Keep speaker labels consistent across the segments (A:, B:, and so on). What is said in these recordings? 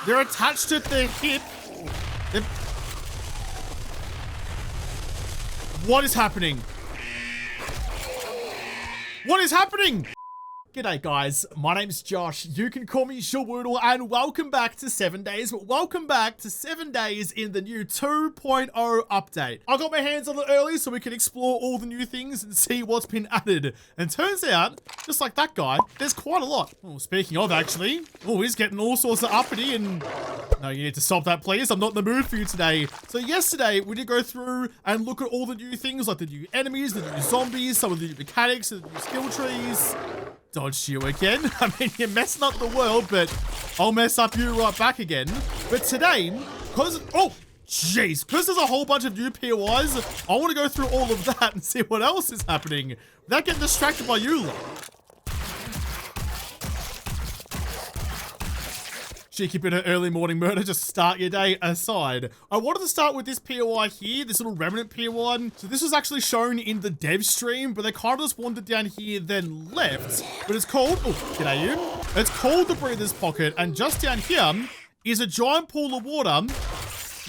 A: They're attached at the hip. What is happening? What is happening? G'day guys, my name's Josh. You can call me JaWoodle and welcome back to 7 days. Welcome back to 7 days in the new 2.0 update. I got my hands on it early so we can explore all the new things and see what's been added. And turns out, just like that guy, there's quite a lot. Oh, speaking of actually, oh, he's getting all sorts of uppity and... No, you need to stop that please. I'm not in the mood for you today. So yesterday, we did go through and look at all the new things like the new enemies, the new zombies, some of the new mechanics, the new skill trees. Dodged you again. I mean, you're messing up the world, but I'll mess up you right back again. But today, because there's a whole bunch of new POIs, I want to go through all of that and see what else is happening without getting distracted by you lot. Cheeky bit of early morning murder, just start your day aside. I wanted to start with this POI here, this little remnant POI. So this was actually shown in the dev stream, but they kind of just wandered down here, then left. But it's called, g'day you. It's called the Breather's Pocket, and just down here is a giant pool of water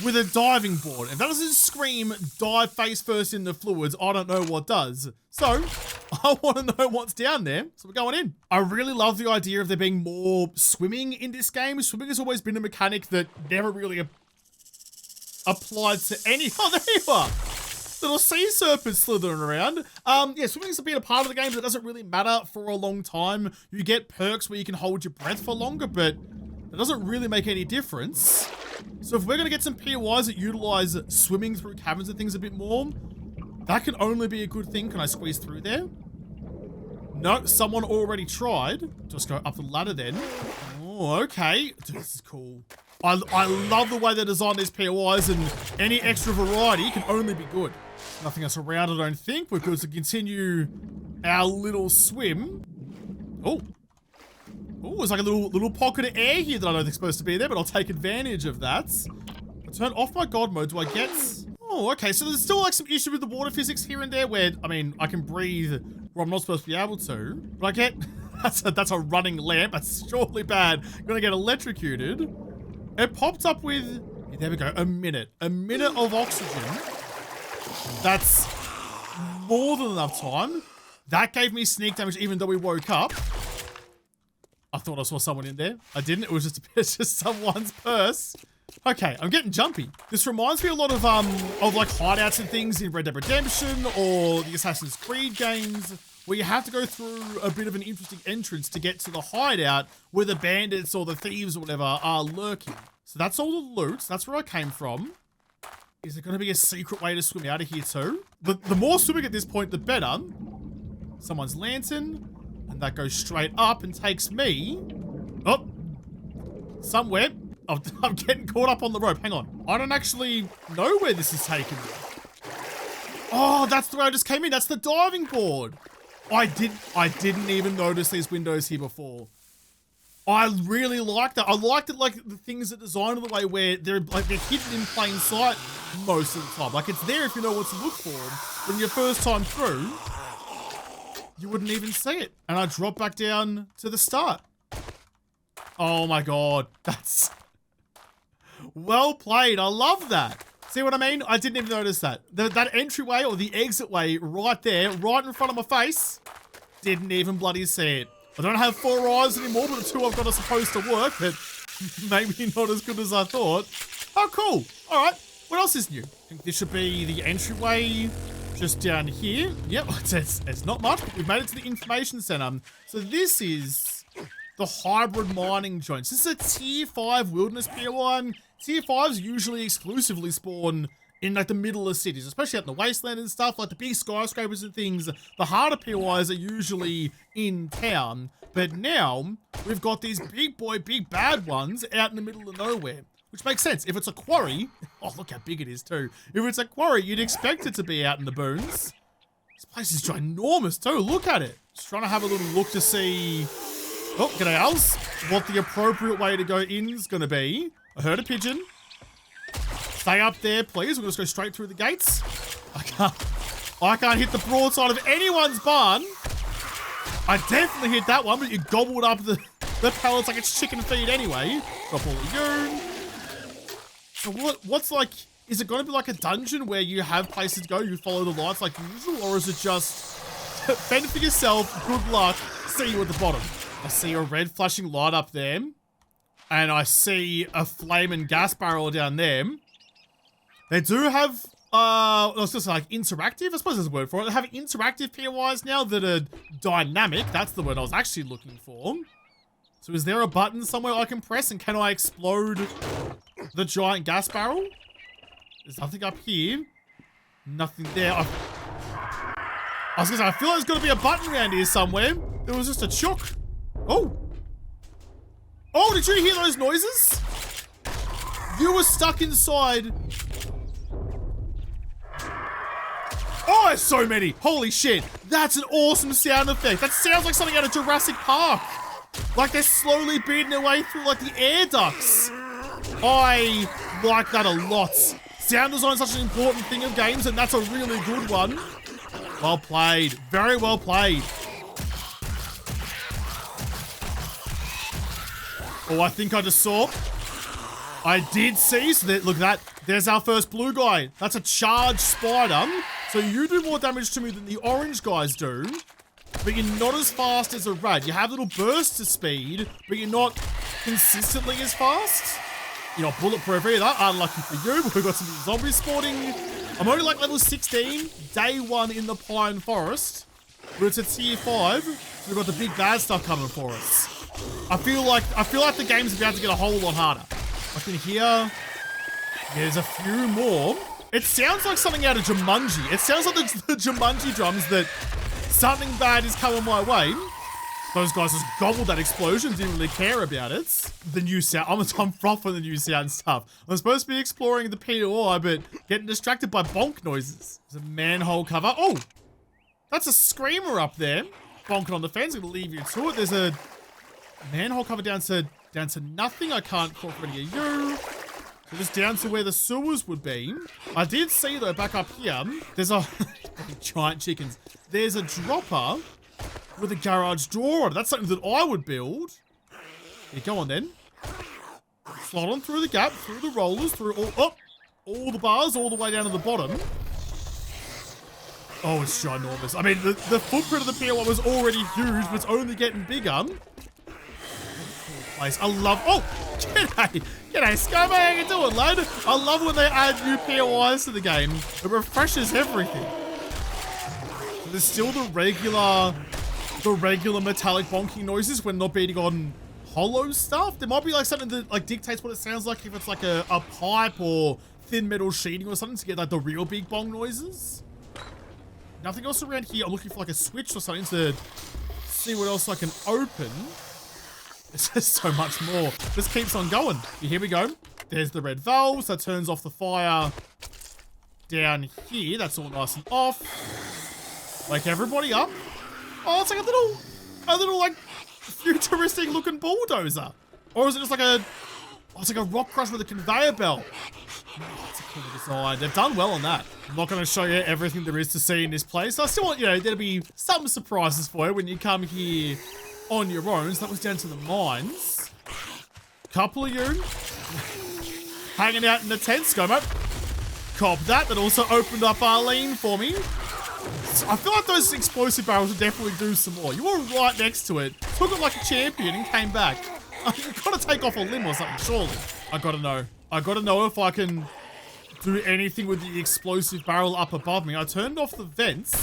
A: with a diving board. If that doesn't scream, dive face first in the fluids, I don't know what does. So, I want to know what's down there, so we're going in. I really love the idea of there being more swimming in this game. Swimming has always been a mechanic that never really applied to any... Oh, there you are! Little sea serpent slithering around. Yeah, swimming's been a part of the game that doesn't really matter for a long time. You get perks where you can hold your breath for longer, but it doesn't really make any difference. So if we're going to get some POIs that utilize swimming through caverns and things a bit more, that can only be a good thing. Can I squeeze through there? No, someone already tried. Just go up the ladder then. Oh, okay. Dude, this is cool. I love the way they designed these POIs, and any extra variety can only be good. Nothing else around, I don't think. We're good to continue our little swim. Oh, there's like a little pocket of air here that I don't think is supposed to be there, but I'll take advantage of that. I turn off my God mode. Do I get... Oh, okay. So there's still like some issue with the water physics here and there where, I mean, I can breathe where I'm not supposed to be able to. But I get... That's a running lamp. That's surely bad. I'm gonna get electrocuted. It popped up with... Yeah, there we go. A minute. A minute of oxygen. That's more than enough time. That gave me sneak damage even though we woke up. I thought I saw someone in there. I didn't. It was just someone's purse. Okay, I'm getting jumpy. This reminds me a lot of like hideouts and things in Red Dead Redemption or the Assassin's Creed games, where you have to go through a bit of an interesting entrance to get to the hideout where the bandits or the thieves or whatever are lurking. So that's all the loot. That's where I came from. Is there going to be a secret way to swim out of here too? The more swimming at this point, the better. Someone's lantern. And that goes straight up and takes me... Oh! Somewhere. I'm getting caught up on the rope. Hang on. I don't actually know where this is taking me. Oh, that's the way I just came in. That's the diving board. I didn't even notice these windows here before. I really liked that. I liked it like the things that designed the way where they're hidden in plain sight most of the time. Like it's there if you know what to look for. When your first time through... You wouldn't even see it. And I drop back down to the start. Oh my God. That's well played. I love that. See what I mean? I didn't even notice that. That entryway or the exit way right there, right in front of my face, didn't even bloody see it. I don't have 4 eyes anymore, but the 2 I've got are supposed to work, but maybe not as good as I thought. Oh, cool. All right. What else is new? I think this should be the entryway. Just down here. Yep, it's not much, but we've made it to the information center. So this is the hybrid mining joints. This is a tier 5 wilderness POI. Tier 5s usually exclusively spawn in like the middle of cities, especially out in the wasteland and stuff, like the big skyscrapers and things. The harder POIs are usually in town, but now we've got these big bad ones out in the middle of nowhere. Which makes sense. If it's a quarry... Oh, look how big it is too. If it's a quarry, you'd expect it to be out in the boons. This place is ginormous too. Look at it. Just trying to have a little look to see... Oh, g'day, Als. What the appropriate way to go in is going to be. I heard a pigeon. Stay up there, please. We're going to go straight through the gates. I can't hit the broadside of anyone's barn. I definitely hit that one, but you gobbled up the the pellets like it's chicken feed anyway. Drop all of you. So what's like, is it going to be like a dungeon where you have places to go, you follow the lights like usual, or is it just fend for yourself, good luck, see you at the bottom? I see a red flashing light up there, and I see a flame and gas barrel down there. They do have, I was just like interactive, I suppose there's a word for it. They have interactive POIs now that are dynamic. That's the word I was actually looking for. So is there a button somewhere I can press, and can I explode the giant gas barrel? There's nothing up here. Nothing there. I was gonna say, I feel like there's gotta be a button around here somewhere. There was just a chook. Oh. Oh, did you hear those noises? You were stuck inside. Oh, there's so many. Holy shit. That's an awesome sound effect. That sounds like something out of Jurassic Park. Like they're slowly beating their way through like the air ducts. I like that a lot. Sound design is such an important thing of games, and that's a really good one. Well played. Very well played. Oh, I think I just saw. I did see. So that, look at that. There's our first blue guy. That's a charged spider. So you do more damage to me than the orange guys do. But you're not as fast as a rat. You have little bursts of speed, but you're not consistently as fast. You're not bulletproof either. Unlucky for you. We've got some zombies spawning. I'm only like level 16, day 1 in the Pine Forest. But it's a tier 5. So we've got the big bad stuff coming for us. I feel like the game's about to get a whole lot harder. I can hear there's a few more. It sounds like something out of Jumanji. It sounds like the Jumanji drums that something bad is coming my way. Those guys just gobbled that explosion, didn't really care about it. The new sound, I'm frothing the new sound stuff. I'm supposed to be exploring the POI, but getting distracted by bonk noises. There's a manhole cover. Oh, that's a screamer up there. Bonking on the fence, I'm gonna leave you to it. There's a manhole cover down to nothing. I can't call for any of you. So just down to where the sewers would be. I did see though, back up here, there's a giant chickens. There's a dropper with a garage door on it. That's something that I would build. Yeah, go on then. Slide on through the gap, through the rollers, through all the bars, all the way down to the bottom. Oh, it's ginormous. I mean, the footprint of the POI was already huge, but it's only getting bigger. Place. I love. Oh, g'day, Skyman. How you doing, lad? I love when they add new POIs to the game. It refreshes everything. So there's still the regular metallic bonking noises when not beating on hollow stuff. There might be like something that like dictates what it sounds like if it's like a pipe or thin metal sheeting or something to get like the real big bong noises. Nothing else around here. I'm looking for like a switch or something to see what else I can open. It's just so much more. This keeps on going. Here we go. There's the red valves. That turns off the fire down here. That's all nice and off. Wake everybody up. Oh, it's like a little like futuristic looking bulldozer. Or is it just like it's like a rock crusher with a conveyor belt. Oh, that's a cool design. They've done well on that. I'm not going to show you everything there is to see in this place. I still want, there'll be some surprises for you when you come here on your own. So that was down to the mines. Couple of you hanging out in the tent. ScoMo. Cop that. That also opened up Arlene for me. So I feel like those explosive barrels will definitely do some more. You were right next to it. Took it like a champion and came back. You've got to take off a limb or something, surely. I got to know. I got to know if I can do anything with the explosive barrel up above me. I turned off the vents.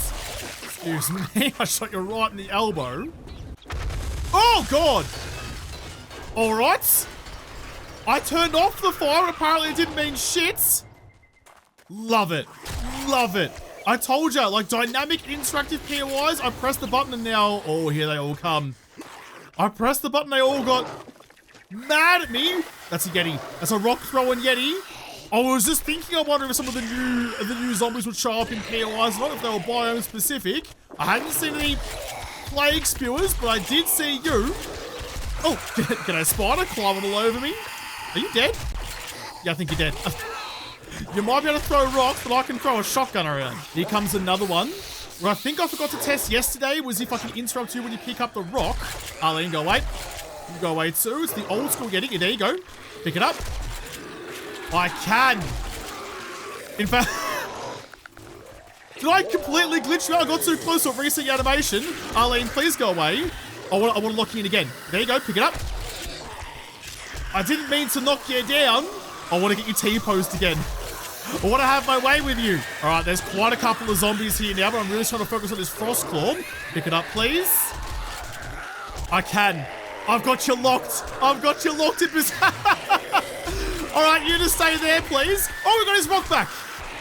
A: Excuse me. I shot you right in the elbow. Oh, God. All right. I turned off the fire and apparently it didn't mean shit. Love it. Love it. I told you, like dynamic interactive POIs, I pressed the button and now, oh, here they all come. I pressed the button, they all got mad at me. That's a Yeti. That's a rock throwing Yeti. I was just thinking, I wonder if some of the new zombies would show up in POIs, not if they were biome specific. I hadn't seen any plague spewers, but I did see you. Oh, g'day spider climbing all over me. Are you dead? Yeah, I think you're dead. You might be able to throw rocks, but I can throw a shotgun around. Here comes another one. What I think I forgot to test yesterday was if I can interrupt you when you pick up the rock. Arlene, go wait. You go away too. It's the old school getting it. There you go. Pick it up. I can. In fact, did I completely glitch you out? I got too close to a reset animation. Arlene, please go away. I want to lock you in again. There you go. Pick it up. I didn't mean to knock you down. I want to get you T-posed again. I want to have my way with you. All right, there's quite a couple of zombies here now, but I'm really trying to focus on this frost claw. Pick it up, please. I can. I've got you locked. I've got you locked in position. All right, you just stay there, please. Oh, we got his rock back.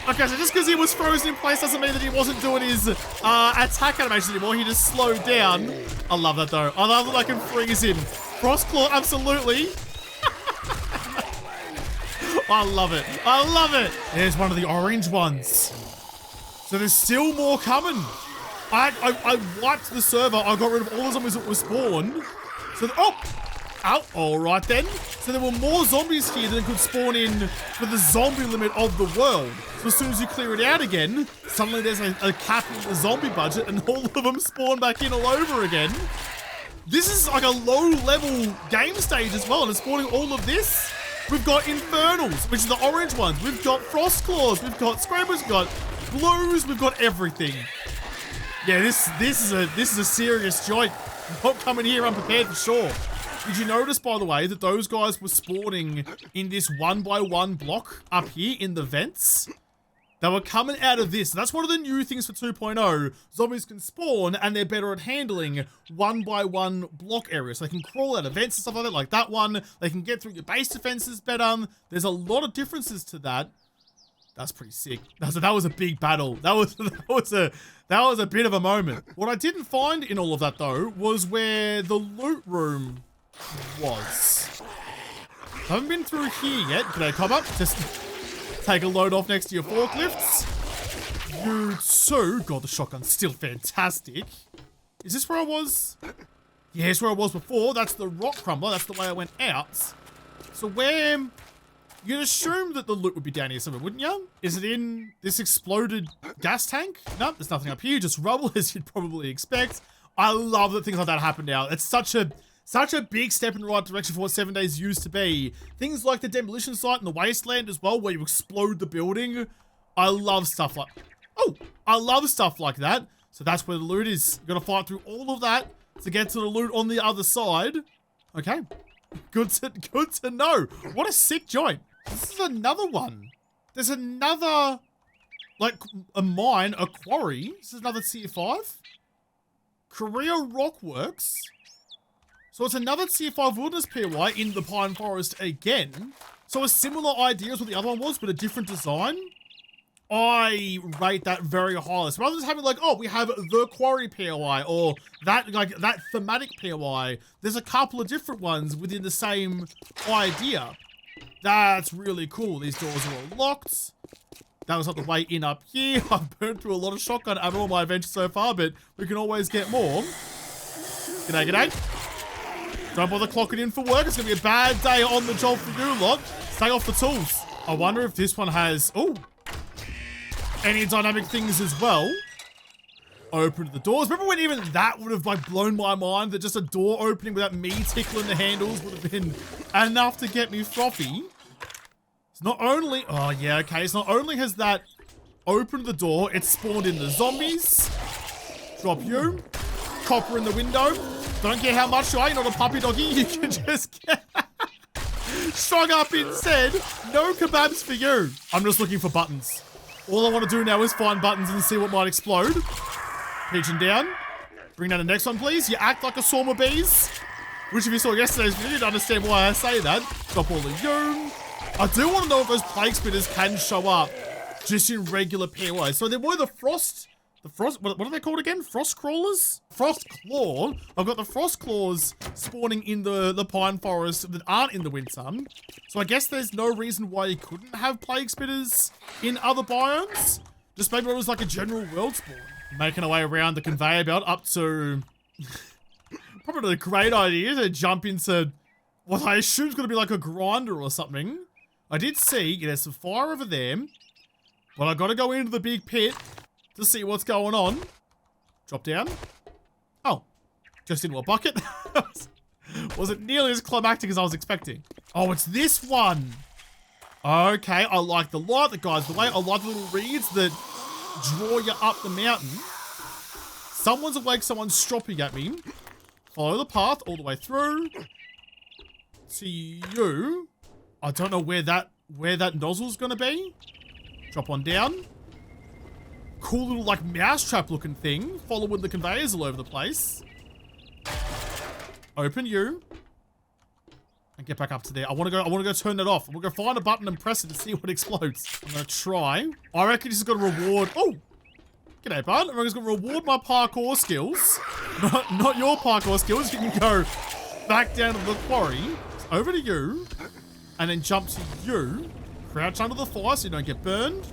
A: Okay, so just because he was frozen in place doesn't mean that he wasn't doing his attack animation anymore. He just slowed down. I love that, though. I love that I can freeze him. Frost claw, absolutely. I love it. I love it. There's one of the orange ones. So there's still more coming. I wiped the server. I got rid of all the zombies that were spawned. So, all right then. So there were more zombies here than could spawn in for the zombie limit of the world. So as soon as you clear it out again, suddenly there's a cap in the zombie budget and all of them spawn back in all over again. This is like a low-level game stage as well, and it's spawning all of this. We've got Infernals, which are the orange ones. We've got Frost Claws. We've got Scrapers. We've got Blues. We've got everything. Yeah, this is a serious joint. Not coming here unprepared for sure. Did you notice, by the way, that those guys were spawning in this 1x1 block up here in the vents? They were coming out of this. That's one of the new things for 2.0. Zombies can spawn and they're better at handling 1x1 block areas. So they can crawl out of vents and stuff like that, like that one. They can get through your base defenses better. There's a lot of differences to that. That's pretty sick. That was a big battle. That was a bit of a moment. What I didn't find in all of that though was where the loot room was. I haven't been through here yet. G'day, come up. Just take a load off next to your forklifts. You too. God, the shotgun's still fantastic. Is this where I was? Yeah, it's where I was before. That's the rock crumbler. That's the way I went out. So where... You'd assume that the loot would be down here somewhere, wouldn't you? Is it in this exploded gas tank? Nope, there's nothing up here. Just rubble, as you'd probably expect. I love that things like that happen now. It's such a big step in the right direction for what 7 days used to be. Things like the demolition site and the wasteland as well, where you explode the building. I love stuff like... Oh, I love stuff like that. So that's where the loot is. You've got to fight through all of that to get to the loot on the other side. Okay. Good to know. What a sick joint. This is another one. There's another, like, a mine, a quarry. This is another tier 5. Korea Rockworks. So it's another tier 5 wilderness POI in the Pine Forest again. So a similar idea as what the other one was, but a different design. I rate that very highly. So rather than having like, oh, we have the quarry POI or that, like, that thematic POI, there's a couple of different ones within the same idea. That's really cool. These doors are all locked. That was not the way in up here. I've burned through a lot of shotgun ammo on my adventure so far, but we can always get more. G'day, g'day. Don't bother clocking in for work. It's going to be a bad day on the job for you lot. Stay off the tools. I wonder if this one has, any dynamic things as well. Open the doors. Remember when even that would have like blown my mind, that just a door opening without me tickling the handles would have been enough to get me frothy. It's not only, it's not only has that opened the door, it's spawned in the zombies. Drop you. Copper in the window. Don't care how much you are, you're not a puppy doggy. You can just get strung up instead. No kebabs for you. I'm just looking for buttons. All I want to do now is find buttons and see what might explode. Pigeon down. Bring down the next one, please. You act like a swarm of bees. Which if you saw yesterday's video, you'd understand why I say that. Drop all the you. I do want to know if those plague spitters can show up just in regular POIs. So there were the frost, what are they called again? Frost crawlers? Frost claw. I've got the frost claws spawning in the pine forest that aren't in the winter. So I guess there's no reason why you couldn't have plague spitters in other biomes. Just maybe it was like a general world spawn. Making our way around the conveyor belt up to... Probably a great idea to jump into what I assume is going to be like a grinder or something. I did see, there's some fire over there, but I got to go into the big pit to see what's going on. Drop down. Oh, just into a bucket. Wasn't nearly as climactic as I was expecting. Oh, it's this one. Okay, I like the light that guides the way. I like the little reeds that draw you up the mountain. Someone's awake, someone's stropping at me. Follow the path all the way through. To you. I don't know where that nozzle's gonna be. Drop on down. Cool little like mousetrap looking thing. Following the conveyors all over the place. Open you. And get back up to there. I wanna go turn that off. I'm gonna go find a button and press it to see what explodes. I'm gonna try. I reckon this is gonna reward. Oh! G'day, bud. I reckon it's gonna reward my parkour skills. Not your parkour skills. You can go back down to the quarry. Over to you. And then jump to you. Crouch under the fire so you don't get burned.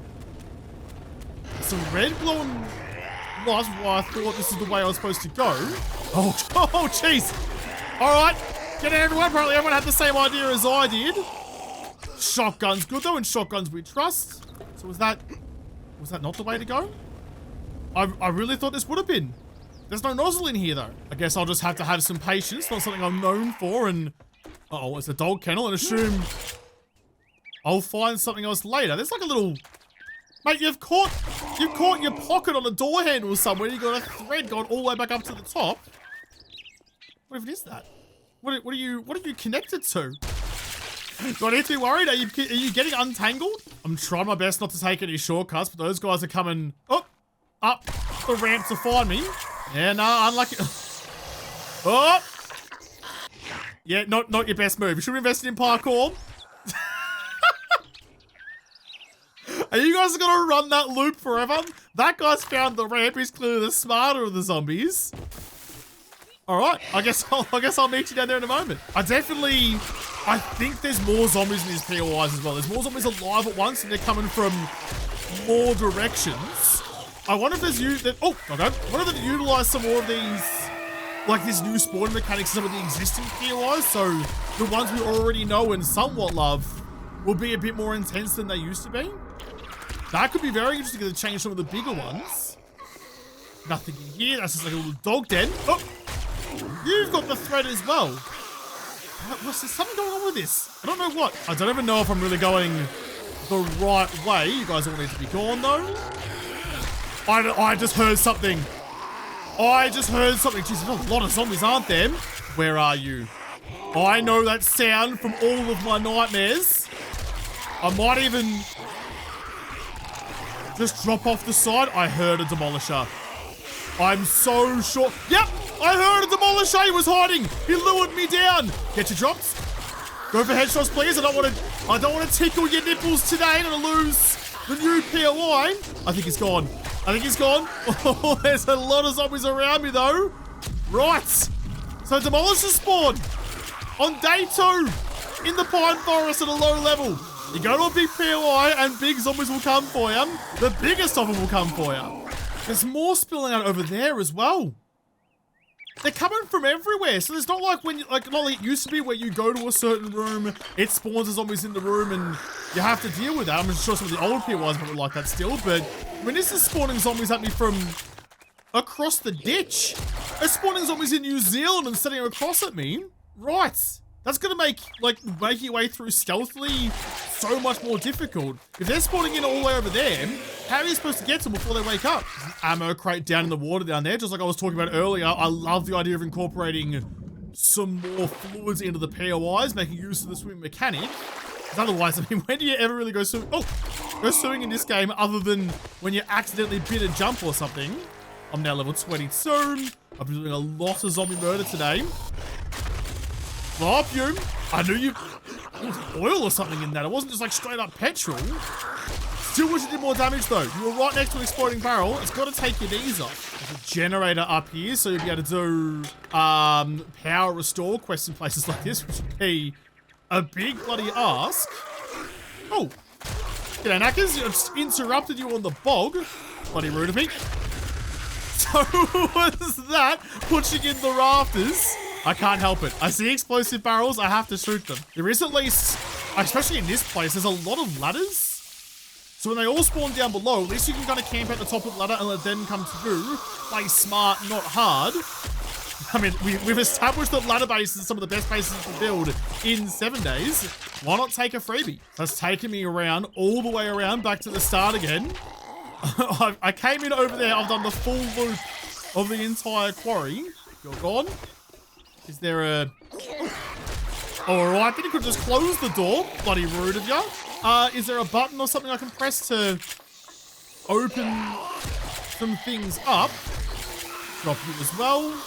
A: Some red glowing lights. Why I thought this is the way I was supposed to go. Oh, jeez. Alright. Get everyone. Apparently everyone had the same idea as I did. Shotgun's good though, and shotguns we trust. So was that not the way to go? I really thought this would have been. There's no nozzle in here though. I guess I'll just have to have some patience. Not something I'm known for, and uh-oh, it's a dog kennel, and assume I'll find something else later. There's like a little... Mate, you've caught your pocket on a door handle somewhere. You've got a thread going all the way back up to the top. What even is that? What are you connected to? Do I need to be worried? Are you getting untangled? I'm trying my best not to take any shortcuts, but those guys are coming up the ramp to find me. Yeah, no, unlucky. Oh! Yeah, not your best move. You should have invested in parkour. Are you guys gonna run that loop forever? That guy's found the ramp. He's clearly the smarter of the zombies. All right, I guess I'll meet you down there in a moment. I think there's more zombies in these POIs as well. There's more zombies alive at once, and they're coming from more directions. I wonder if I wonder if they utilize some more of these, like this new spawning mechanics, some of the existing POIs, so the ones we already know and somewhat love will be a bit more intense than they used to be. That could be very interesting to change some of the bigger ones. Nothing in here. That's just like a little dog den. Oh, you've got the thread as well. What's there something going on with this? I don't know what. I don't even know if I'm really going the right way. You guys all need to be gone though. I just heard something. Jeez, there's a lot of zombies, aren't there? Where are you? I know that sound from all of my nightmares. I might even just drop off the side. I heard a demolisher. I'm so sure. Yep, I heard a demolisher. He was hiding. He lured me down. Get your drops. Go for headshots, please. I don't want to tickle your nipples today and lose the new POI. I think he's gone. Oh, there's a lot of zombies around me though. Right. So demolisher spawn on day 2 in the pine forest at a low level. You go to a big POI and big zombies will come for you. The biggest of them will come for you. There's more spilling out over there as well. They're coming from everywhere. So there's not like not like it used to be where you go to a certain room, it spawns the zombies in the room and you have to deal with that. I'm sure some of the old POIs probably like that still, but I mean, this is spawning zombies at me from across the ditch. They're spawning zombies in New Zealand and sending them across at me. Right. That's gonna make making your way through stealthily so much more difficult. If they're spawning in all the way over there, how are you supposed to get to them before they wake up? Ammo crate down in the water down there, just like I was talking about earlier. I love the idea of incorporating some more fluids into the POIs, making use of the swimming mechanic. Because otherwise, I mean, when do you ever really go swimming? Oh, go swimming in this game other than when you accidentally bit a jump or something. I'm now level 22. I've been doing a lot of zombie murder today. Stop you. I knew you... There was oil or something in that. It wasn't just like straight up petrol. Still wish it did more damage though. You were right next to an exploding barrel. It's got to take your knees off. There's a generator up here, so you'll be able to do power restore quests in places like this, which would be a big bloody ask. Oh. G'day, knackers. I just interrupted you on the bog. Bloody rude of me. So was that pushing in the rafters? I can't help it. I see explosive barrels, I have to shoot them. There is at least, especially in this place, there's a lot of ladders. So when they all spawn down below, at least you can kind of camp at the top of the ladder and let them come through. Play smart, not hard. I mean, we've established that ladder bases are some of the best bases to build in 7 days. Why not take a freebie? That's taken me around, all the way around, back to the start again. I came in over there. I've done the full loop of the entire quarry. You're gone. Is there a... Alright, then you could just close the door. Bloody rude of you. Is there a button or something I can press to open some things up? Drop you as well.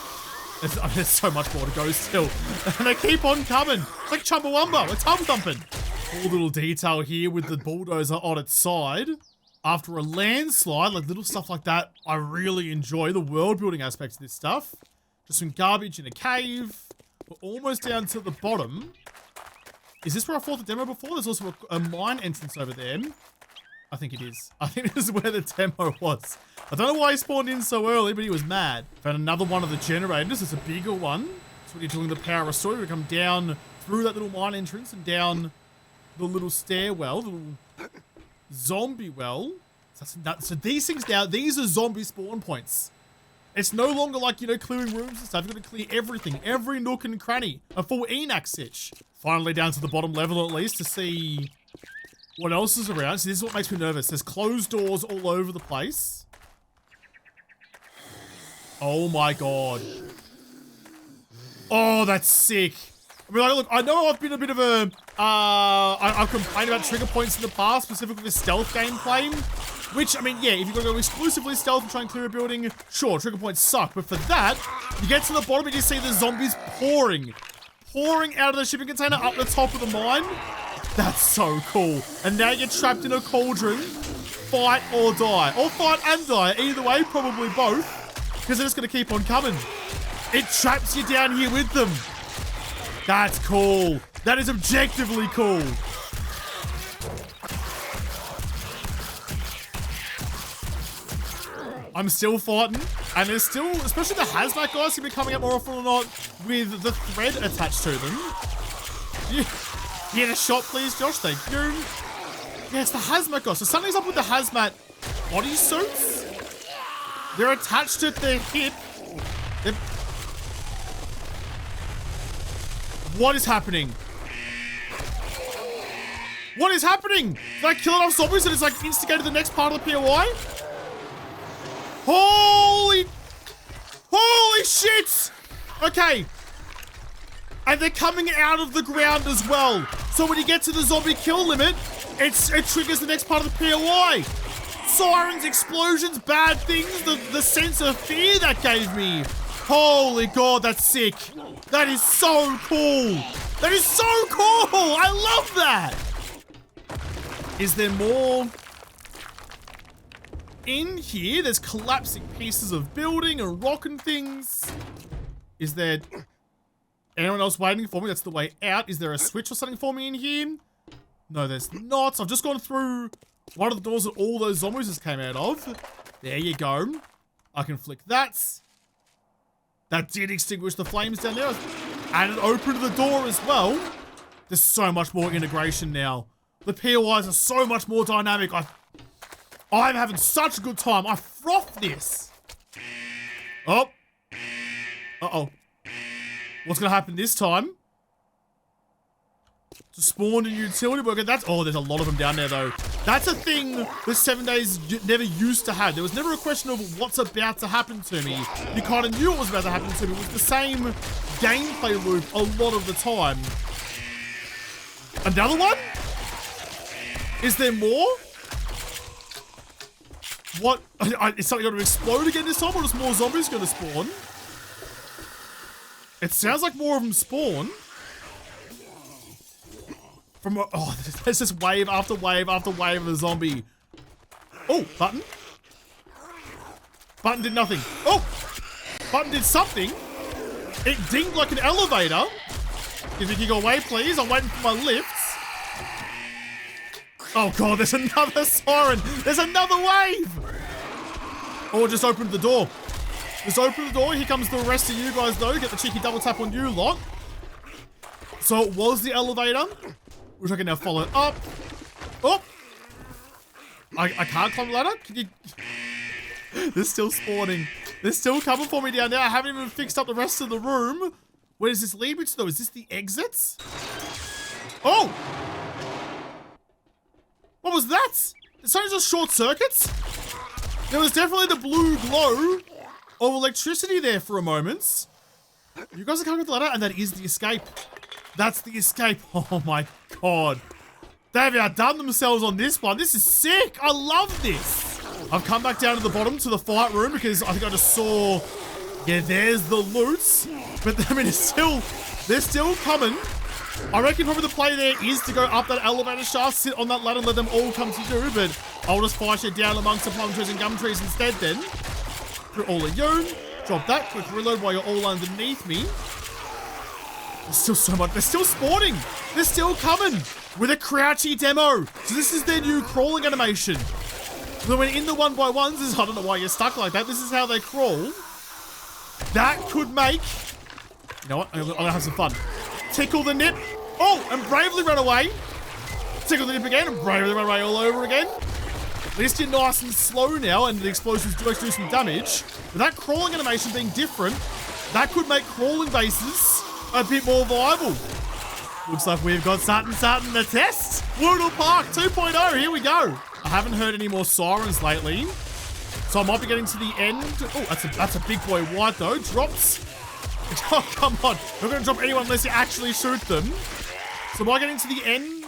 A: There's so much more to go still. And they keep on coming. It's like Chumbawamba. It's hum thumping. Cool little detail here with the bulldozer on its side. After a landslide, like little stuff like that, I really enjoy the world building aspects of this stuff. Just some garbage in a cave. We're almost down to the bottom. Is this where I fought the demo before? There's also a mine entrance over there. I think it is. I think this is where the demo was. I don't know why he spawned in so early, but he was mad. Found another one of the generators. It's a bigger one. So when you're doing the power restore, you come down through that little mine entrance and down the little stairwell, the little zombie well. So these things now, these are zombie spawn points. It's no longer like, you know, clearing rooms and stuff. You've got to clear everything, every nook and cranny. A full Enoch sitch. Finally down to the bottom level at least to see what else is around. So this is what makes me nervous. There's closed doors all over the place. Oh my god. Oh, that's sick. I mean, like, look, I know I've been a bit of a... I've complained about trigger points in the past, specifically with stealth gameplay. Which, I mean, yeah, if you've got to go exclusively stealth and try and clear a building, sure, trigger points suck. But for that, you get to the bottom and you see the zombies pouring out of the shipping container up the top of the mine. That's so cool. And now you're trapped in a cauldron. Fight or die. Or fight and die. Either way, probably both. Because they're just going to keep on coming. It traps you down here with them. That's cool. That is objectively cool. I'm still fighting, and there's still, especially the hazmat guys, seem to be coming up more often or not with the thread attached to them. Yeah, a shot, please, Josh. Thank you. Yeah, it's the hazmat guys. So something's up with the hazmat bodysuits. They're attached at their hip. What is happening? What is happening? Did I kill enough zombies that it's like instigated the next part of the POI? Holy shit! Okay. And they're coming out of the ground as well. So when you get to the zombie kill limit, it triggers the next part of the POI. Sirens, explosions, bad things, the sense of fear that gave me. Holy god, that's sick. That is so cool. That is so cool. I love that. Is there more in here? There's collapsing pieces of building and rock and things. Is there anyone else waiting for me? That's the way out. Is there a switch or something for me in here? No, there's not. So I've just gone through one of the doors that all those zombies just came out of. There you go. I can flick that. That did extinguish the flames down there. And it opened the door as well. There's so much more integration now. The POIs are so much more dynamic. I'm having such a good time. I froth this. Oh. Uh-oh. What's going to happen this time? To spawn a utility worker. There's a lot of them down there, though. That's a thing that 7 days never used to have. There was never a question of what's about to happen to me. You kind of knew what was about to happen to me. It was the same gameplay loop a lot of the time. Another one? Is there more? What? Is something going to explode again this time, or just more zombies going to spawn? It sounds like more of them spawn. There's just wave after wave after wave of the zombie. Oh, button. Button did nothing. Oh, button did something. It dinged like an elevator. If you can go away, please. I'm waiting for my lifts. Oh god, there's another siren. There's another wave. Oh, just opened the door. Just opened the door. Here comes the rest of you guys, though. Get the cheeky double tap on you lot. So it was the elevator, which I can now follow up. Oh! I can't climb the ladder? Can you... They're still spawning. They're still coming for me down there. I haven't even fixed up the rest of the room. Where does this lead me to, though? Is this the exits? Oh! What was that? Did something just short circuits? There was definitely the blue glow of electricity there for a moment. You guys are coming with the ladder, and that is the escape. That's the escape. Oh my god. They've outdone themselves on this one. This is sick. I love this. I've come back down to the bottom to the fight room because I think I just saw, yeah, there's the loot. But I mean, they're still coming. I reckon probably the play there is to go up that elevator shaft, sit on that ladder and let them all come to you, but I'll just fight you down amongst the plum trees and gum trees instead then. Through all of you. Drop that, quick reload while you're all underneath me. There's still so much. They're still spawning. They're still coming with a crouchy demo. So this is their new crawling animation. So when in the 1x1s, I don't know why you're stuck like that. This is how they crawl. That could make, you know what? I'm gonna have some fun. Tickle the nip. Oh, and bravely run away. Tickle the nip again and bravely run away all over again. At least you're nice and slow now and the explosions do actually do some damage. But that crawling animation being different, that could make crawling bases a bit more viable. Looks like we've got something to test. WASTELAND Park 2.0, here we go. I haven't heard any more sirens lately. So I might be getting to the end. Oh, that's a big boy white though. Drops. Oh, come on. We're not going to drop anyone unless you actually shoot them. So am I getting to the end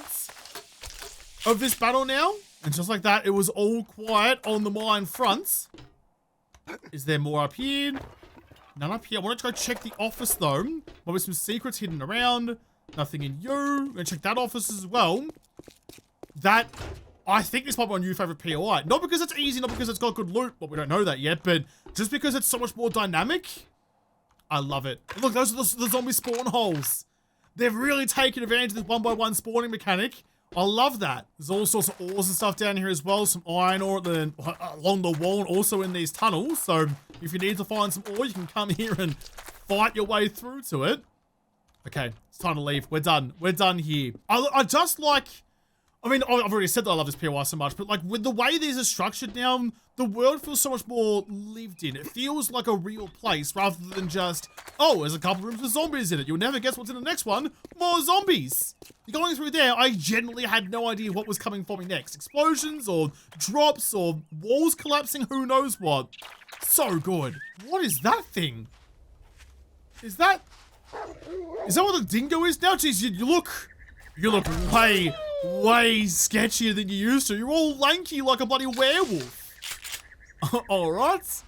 A: of this battle now? And just like that, it was all quiet on the mine front. Is there more up here? None up here. I want to go check the office though. Might be some secrets hidden around. Nothing in you. I'm going to check that office as well. I think this might be my new favorite POI. Not because it's easy, not because it's got good loot. Well, we don't know that yet, but just because it's so much more dynamic. I love it. Look, those are the zombie spawn holes. They've really taken advantage of this 1x1 spawning mechanic. I love that. There's all sorts of ores and stuff down here as well. Some iron ore along the wall and also in these tunnels. So if you need to find some ore, you can come here and fight your way through to it. Okay, it's time to leave. We're done. We're done here. I just like... I mean, I've already said that I love this POI so much, but like with the way these are structured now, the world feels so much more lived in. It feels like a real place rather than just, oh, there's a couple rooms with zombies in it. You'll never guess what's in the next one. More zombies. Going through there, I genuinely had no idea what was coming for me next. Explosions or drops or walls collapsing, who knows what. So good. What is that thing? Is that what the dingo is now? Jeez, you look way sketchier than you used to. You're all lanky like a bloody werewolf. Alright.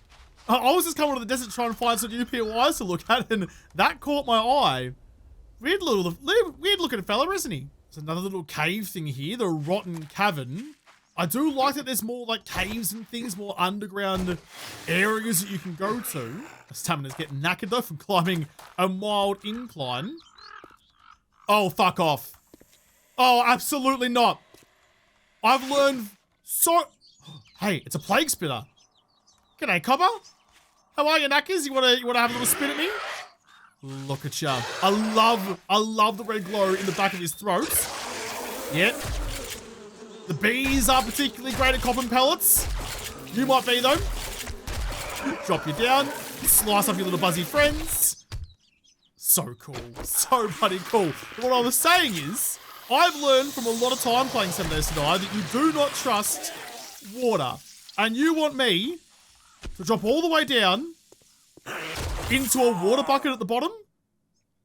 A: I was just coming to the desert trying to find some new POIs to look at, and that caught my eye. Weird looking fella, isn't he? There's another little cave thing here, the Rotten Cavern. I do like that there's more like caves and things, more underground areas that you can go to. My stamina's getting knackered though from climbing a mild incline. Oh, fuck off. Oh, absolutely not. I've learned so... Hey, it's a plague spitter. G'day, copper. How are you, knackers? You wanna have a little spin at me? Look at ya. I love the red glow in the back of his throat. Yep. The bees are particularly great at copping pellets. You might be though. Drop you down. Slice up your little buzzy friends. So cool. So bloody cool. But what I was saying is, I've learned from a lot of time playing 7 Days to Die that you do not trust water. And you want me to drop all the way down into a water bucket at the bottom?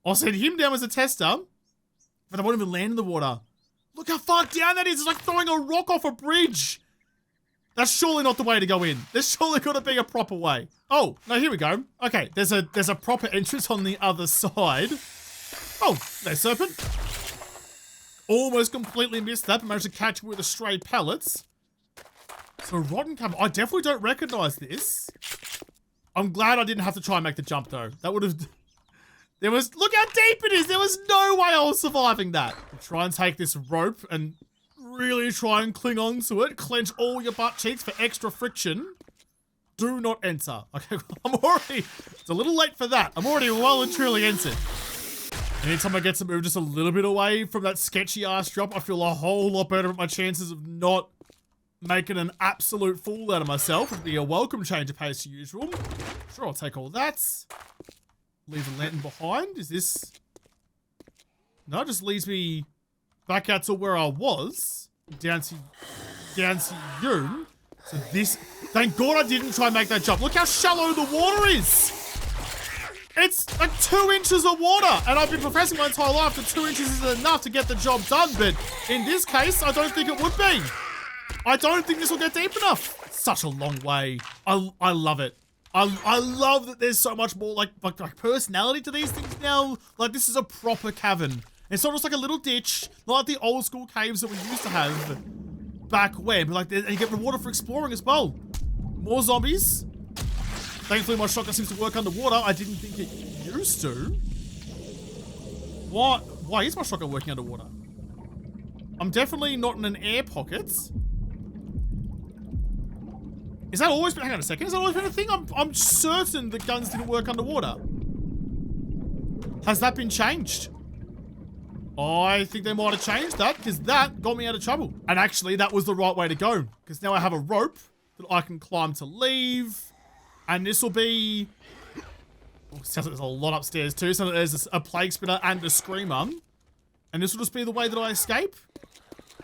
A: I'll send him down as a tester, but I won't even land in the water. Look how far down that is. It's like throwing a rock off a bridge. That's surely not the way to go in. There's surely got to be a proper way. Oh, no, here we go. Okay, there's a proper entrance on the other side. Oh, there's serpent. Almost completely missed that, but managed to catch it with a stray pellets. So Rotten Cavern, I definitely don't recognize this. I'm glad I didn't have to try and make the jump though. That would have, look how deep it is. There was no way I was surviving that. Try and take this rope and really try and cling on to it. Clench all your butt cheeks for extra friction. Do not enter. Okay, it's a little late for that. I'm already well and truly entered. Anytime I get to move just a little bit away from that sketchy ass drop, I feel a whole lot better at my chances of not making an absolute fool out of myself. Would be a welcome change of pace as usual. Sure, I'll take all that. Leave the lantern behind. Is this... No, it just leads me back out to where I was. Down to you. So this... Thank God I didn't try and make that jump. Look how shallow the water is. It's like 2 inches of water. And I've been professing my entire life that 2 inches isn't enough to get the job done. But in this case, I don't think it would be. I don't think this will get deep enough. Such a long way. I love it. I love that there's so much more like personality to these things now. Like this is a proper cavern. It's not just like a little ditch, not like the old school caves that we used to have back when. But like, and you get rewarded for exploring as well. More zombies. Thankfully, my shotgun seems to work underwater. I didn't think it used to. What? Why is my shotgun working underwater? I'm definitely not in an air pocket. Is that always been, hang on a second, has that always been a thing? I'm certain that guns didn't work underwater. Has that been changed? I think they might have changed that because that got me out of trouble. And actually that was the right way to go because now I have a rope that I can climb to leave. And this will be, oh, sounds like there's a lot upstairs too. So there's a plague spinner and a screamer. And this will just be the way that I escape.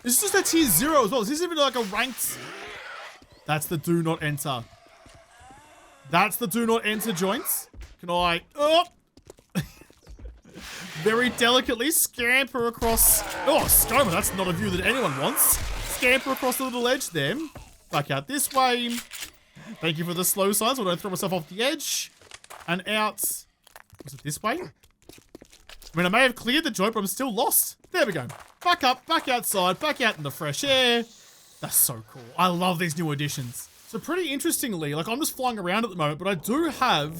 A: This is just a tier 0 as well. Is this even like a ranked? That's the do not enter. That's the do not enter joints. Can I, very delicately scamper across. Oh, Scoma, that's not a view that anyone wants. Scamper across the little edge there. Back out this way. Thank you for the slow sign so I don't throw myself off the edge. And out. Was it this way? I mean, I may have cleared the joint, but I'm still lost. There we go. Back up, back outside, back out in the fresh air. That's so cool. I love these new additions. So pretty interestingly, like I'm just flying around at the moment, but I do have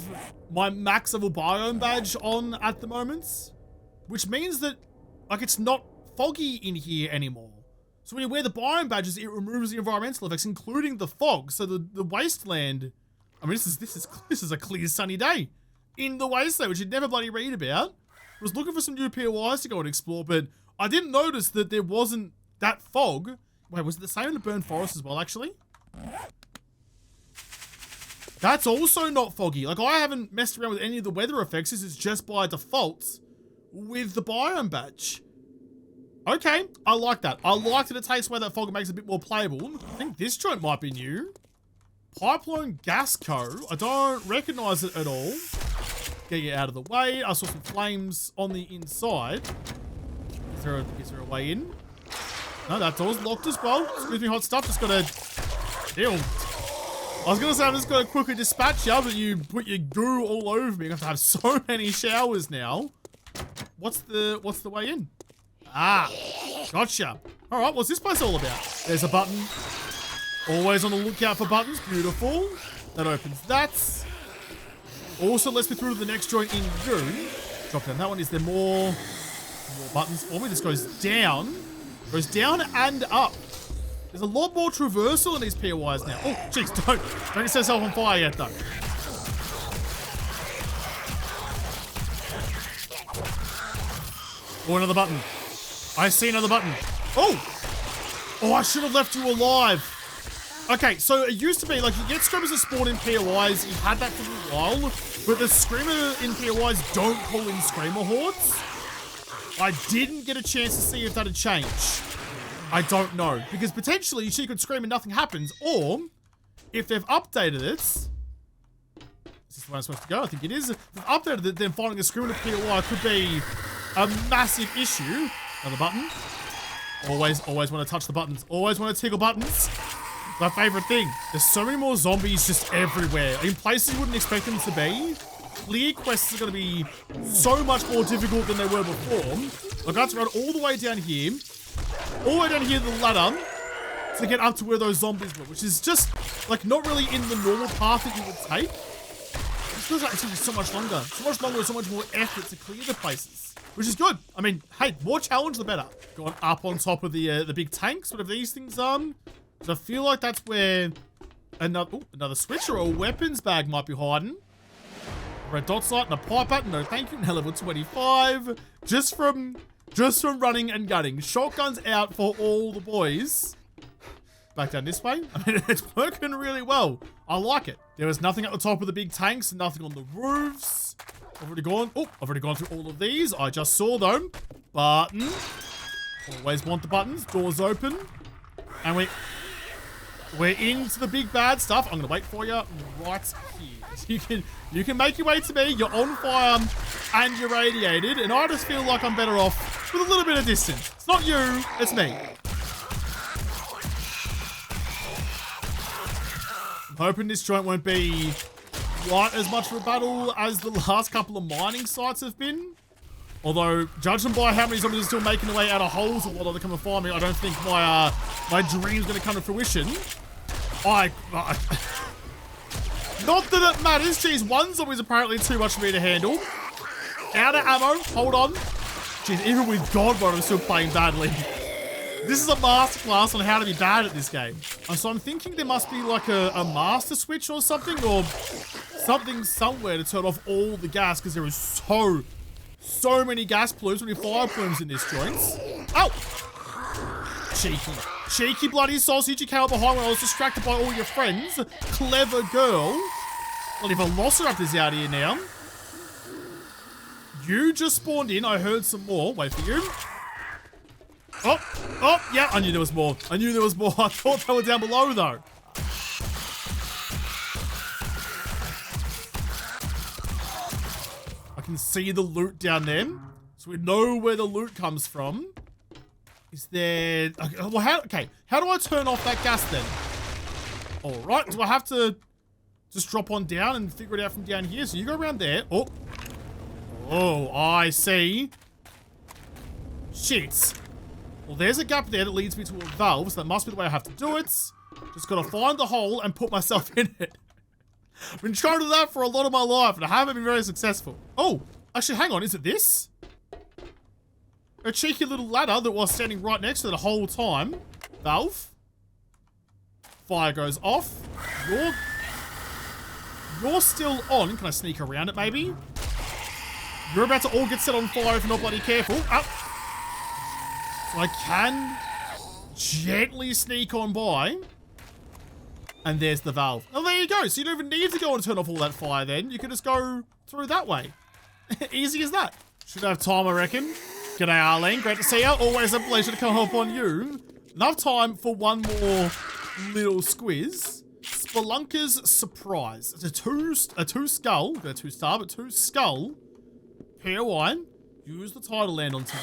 A: my max level biome badge on at the moment, which means that like it's not foggy in here anymore. So when you wear the biome badges, it removes the environmental effects, including the fog. So the wasteland, I mean, this is a clear sunny day in the wasteland, which you'd never bloody read about. I was looking for some new POIs to go and explore, but I didn't notice that there wasn't that fog. Wait, was it the same in the burned forest as well, actually? That's also not foggy. Like, I haven't messed around with any of the weather effects. This is just by default with the biome badge. Okay, I like that. I like that it takes away that fog and makes it a bit more playable. I think this joint might be new. Pipeline Gas Co. I don't recognize it at all. Get you out of the way. I saw some flames on the inside. Is there a way in? No, that door's locked as well. Excuse me, hot stuff. Just gotta deal. I was gonna say I'm just gonna quickly dispatch you, but you put your goo all over me. I have to have so many showers now. What's the way in? Ah, gotcha. All right, what's this place all about? There's a button. Always on the lookout for buttons. Beautiful. That opens that. Also lets me through to the next joint in goo. Drop down that one. Is there more buttons for me? This goes down. Goes down and up. There's a lot more traversal in these POIs now. Oh, jeez, don't get yourself on fire yet, though. Oh, another button. I see another button. Oh, I should have left you alive. Okay, so it used to be, like, you get screamers that spawn in POIs. You had that for a while, but the screamer in POIs don't call in screamer hordes. I didn't get a chance to see if that had changed. I don't know. Because potentially she could scream and nothing happens. Or, if they've updated it... Is this the way I'm supposed to go? I think it is. If they've updated it, then finding a screamer in a POI could be a massive issue. Another button. Always want to touch the buttons. Always want to tickle buttons. My favorite thing. There's so many more zombies just everywhere. In places you wouldn't expect them to be. Clear quests are going to be so much more difficult than they were before. I've got to run all the way down here. All the way down here to the ladder to get up to where those zombies were, which is just like not really in the normal path that you would take. It feels like it's going to be so much longer. So much longer and so much more effort to clear the places, which is good. I mean, hey, more challenge the better. Going up on top of the big tanks, whatever these things are. So I feel like that's where another switch or a weapons bag might be hiding. Red dot sight and a pipe button. No, thank you. Now level 25. Just from running and gutting. Shotguns out for all the boys. back down this way. I mean, it's working really well. I like it. There was nothing at the top of the big tanks, nothing on the roofs. I've already gone. Oh, I've already gone through all of these. I just saw them. Button. Always want the buttons. Doors open. And we're into the big bad stuff. I'm gonna wait for you right here. You can make your way to me. You're on fire and you're radiated, and I just feel like I'm better off with a little bit of distance. It's not you, it's me. I'm hoping this joint won't be quite as much of a battle as the last couple of mining sites have been. Although, judging by how many zombies are still making their way out of holes and what they're coming for me, I don't think my dream's going to come to fruition. Not that it matters. Jeez, one zombie's apparently too much for me to handle. Out of ammo. Hold on. Jeez, even with God mode, I'm still playing badly. This is a masterclass on how to be bad at this game. So I'm thinking there must be like a master switch or something, or something somewhere to turn off all the gas, because there is so many gas plumes, so many fire plumes in this joint. Oh! Cheeky bloody sausage, you came up behind when I was distracted by all your friends. Clever girl. Well, if a Velociraptor's out here now. You just spawned in. I heard some more. Wait for you. Oh, yeah, I knew there was more. I thought they were down below, though. I can see the loot down there. So we know where the loot comes from. Is there... Okay, well, how do I turn off that gas then? All right, do I have to just drop on down and figure it out from down here? So you go around there. Oh, I see. Shit. Well, there's a gap there that leads me to a valve, so that must be the way I have to do it. Just gotta find the hole and put myself in it. I've been trying to do that for a lot of my life, and I haven't been very successful. Oh, actually, hang on, is it this? A cheeky little ladder that was standing right next to it the whole time. Valve. Fire goes off. You're still on. Can I sneak around it, maybe? You're about to all get set on fire if you're not bloody careful. Oh. So I can gently sneak on by. And there's the valve. Oh, there you go. So you don't even need to go and turn off all that fire then. You can just go through that way. Easy as that. Should have time, I reckon. G'day, Arlene. Great to see you. Always a pleasure to come help on you. Enough time for one more little squiz. Spelunker's Surprise. It's a two skull. Got a 2-star, but 2 skull. POI. Use the title land onto you.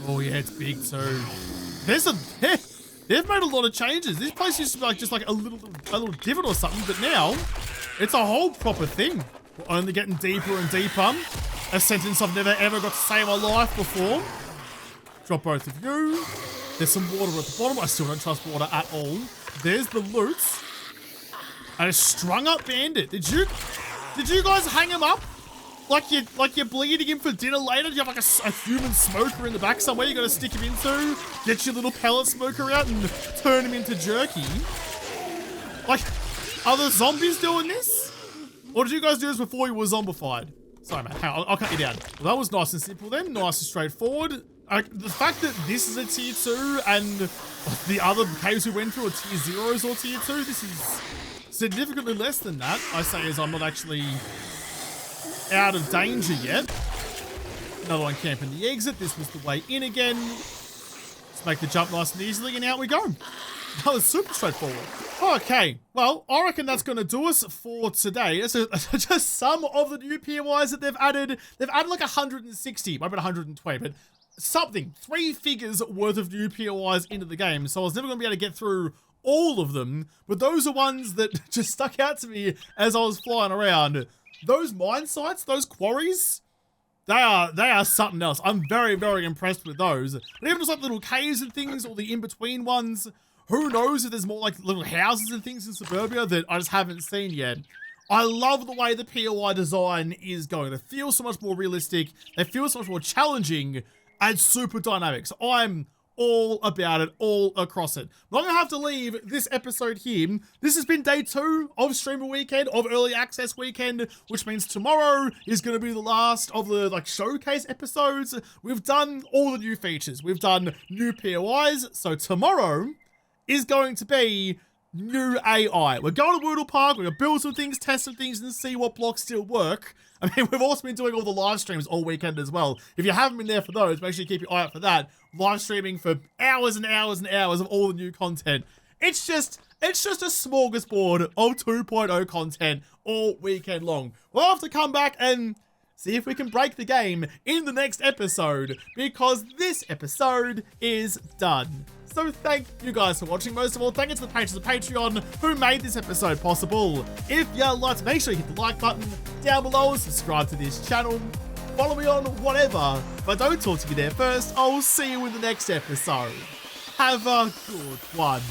A: Oh yeah, it's big too. They've made a lot of changes. This place used to be like just like a little divot or something, but now it's a whole proper thing. We're only getting deeper and deeper. A sentence I've never ever got to say in my life before. Drop both of you. There's some water at the bottom. I still don't trust water at all. There's the loot. And a strung up bandit. Did you guys hang him up? Like you're bleeding him for dinner later? Do you have like a human smoker in the back somewhere you gotta stick him into? Get your little pellet smoker out and turn him into jerky? Like, are the zombies doing this? Or did you guys do this before you were zombified? Sorry, man. Hang on, I'll cut you down. Well, that was nice and simple then. Nice and straightforward. The fact that this is a tier 2 and the other caves we went through are tier 0s or tier 2, this is significantly less than that. I say as I'm not actually out of danger yet. Another one camping the exit. This was the way in again. Let's make the jump nice and easily, and out we go. That was super straightforward. Okay, well, I reckon that's going to do us for today. So just some of the new POIs that they've added. They've added like 160, maybe 120, but something, 3 figures worth of new POIs into the game. So I was never going to be able to get through all of them, but those are ones that just stuck out to me as I was flying around. Those mine sites, those quarries, they are something else. I'm very, very impressed with those. And even just like little caves and things, or the in-between ones. Who knows if there's more like little houses and things in suburbia that I just haven't seen yet. I love the way the POI design is going. It feels so much more realistic. It feels so much more challenging and super dynamic. So I'm all about it, all across it. I'm not gonna have to leave this episode here. This has been day 2 of Streamer Weekend, of Early Access Weekend, which means tomorrow is gonna be the last of the showcase episodes. We've done all the new features. We've done new POIs, so tomorrow is going to be new AI. We're going to WASTELAND Park, we're going to build some things, test some things, and see what blocks still work. I mean, we've also been doing all the live streams all weekend as well. If you haven't been there for those, make sure you keep your eye out for that. Live streaming for hours and hours and hours of all the new content. It's just a smorgasbord of 2.0 content all weekend long. We'll have to come back and see if we can break the game in the next episode, because this episode is done. So thank you guys for watching. Most of all, thank you to the patrons of Patreon who made this episode possible. If you liked, make sure you hit the like button down below and subscribe to this channel. Follow me on whatever. If I don't talk to you there first, I'll see you in the next episode. Have a good one.